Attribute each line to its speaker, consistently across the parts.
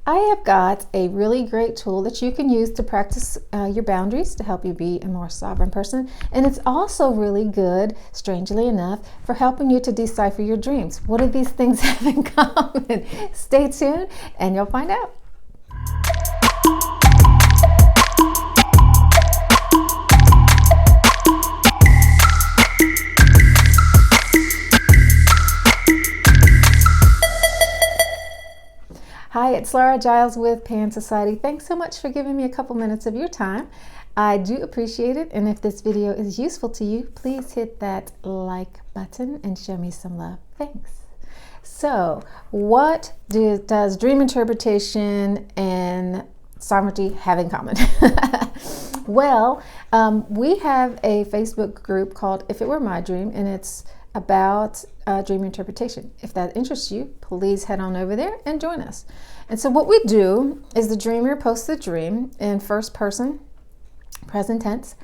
Speaker 1: I have got a really great tool that you can use to practice your boundaries to help you be a more sovereign person. And it's also really good, strangely enough, for helping you to decipher your dreams. What do these things have in common? Stay tuned and you'll find out. Hi, it's Laura Giles with Pan Society. Thanks so much for giving me a couple minutes of your time. I do appreciate it, and if this video is useful to you, please hit that like button and show me some love. Thanks. So, what does dream interpretation and sovereignty have in common? Well, we have a Facebook group called If It Were My Dream, and it's about dream interpretation. If that interests you, please head on over there and join us. And so what we do is the dreamer posts the dream in first person, present tense,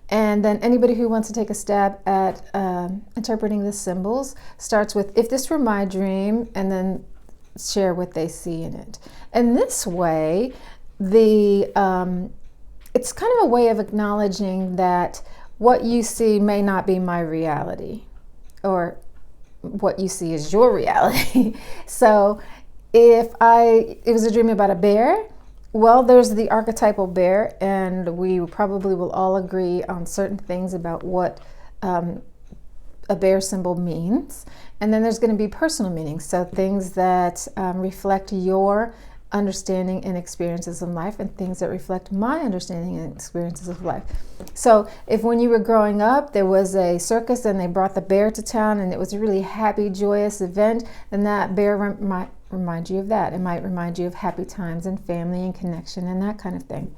Speaker 1: and then anybody who wants to take a stab at interpreting the symbols starts with, if this were my dream, and then share what they see in it. And this way, it's kind of a way of acknowledging that what you see may not be my reality, or what you see is your reality. So if it was a dream about a bear, well, there's the archetypal bear, and we probably will all agree on certain things about what a bear symbol means. And then there's going to be personal meanings, so things that reflect your understanding and experiences of life, and things that reflect my understanding and experiences of life. So if when you were growing up there was a circus and they brought the bear to town and it was a really happy, joyous event, then that bear might remind you of that. It might remind you of happy times and family and connection and that kind of thing.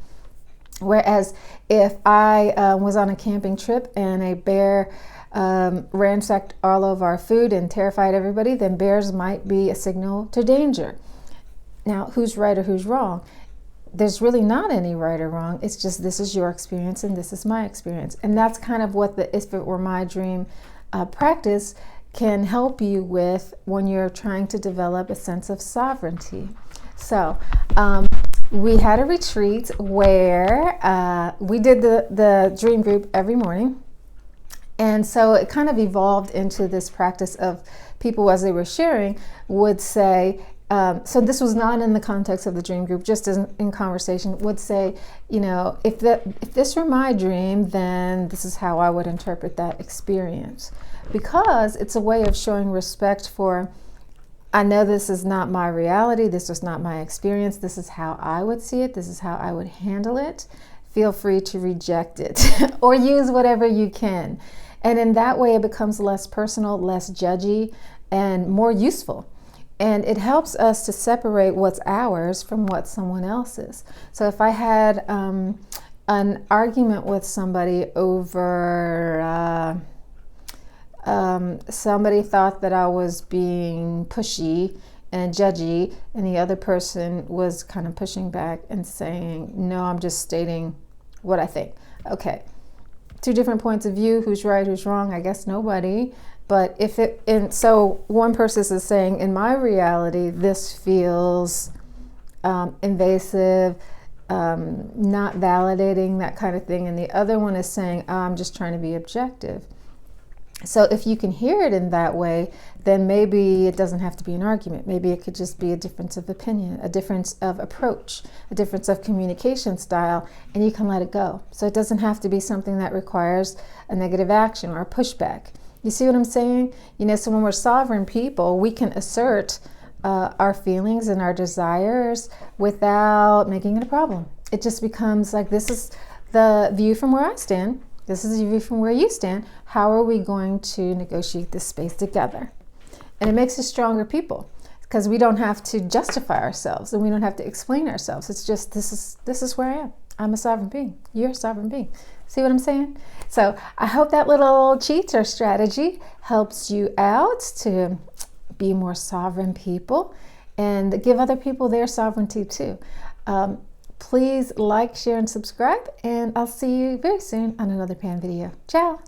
Speaker 1: Whereas if I was on a camping trip and a bear ransacked all of our food and terrified everybody, then bears might be a signal to danger. Now, who's right or who's wrong? There's really not any right or wrong. It's just, this is your experience and this is my experience. And that's kind of what the If It Were My Dream practice can help you with when you're trying to develop a sense of sovereignty. So we had a retreat where we did the dream group every morning. And so it kind of evolved into this practice of people, as they were sharing, would say, so this was not in the context of the dream group, just in conversation, would say, you know, if this were my dream, then this is how I would interpret that experience. Because it's a way of showing respect for, I know this is not my reality, this is not my experience, this is how I would see it, this is how I would handle it. Feel free to reject it or use whatever you can. And in that way, it becomes less personal, less judgy, and more useful. And it helps us to separate what's ours from what someone else's. So if I had an argument with somebody over, somebody thought that I was being pushy and judgy, and the other person was kind of pushing back and saying, no, I'm just stating what I think. Okay, two different points of view. Who's right, who's wrong? I guess nobody. But so one person is saying, in my reality, this feels invasive, not validating, that kind of thing. And the other one is saying, I'm just trying to be objective. So if you can hear it in that way, then maybe it doesn't have to be an argument. Maybe it could just be a difference of opinion, a difference of approach, a difference of communication style, and you can let it go. So it doesn't have to be something that requires a negative action or a pushback. You see what I'm saying? You know, so when we're sovereign people, we can assert our feelings and our desires without making it a problem. It just becomes like, this is the view from where I stand. This is the view from where you stand. How are we going to negotiate this space together? And it makes us stronger people because we don't have to justify ourselves and we don't have to explain ourselves. It's just, this is where I am. I'm a sovereign being. You're a sovereign being. See what I'm saying? So I hope that little cheat or strategy helps you out to be more sovereign people and give other people their sovereignty too. Please like, share, and subscribe, and I'll see you very soon on another Pan video. Ciao!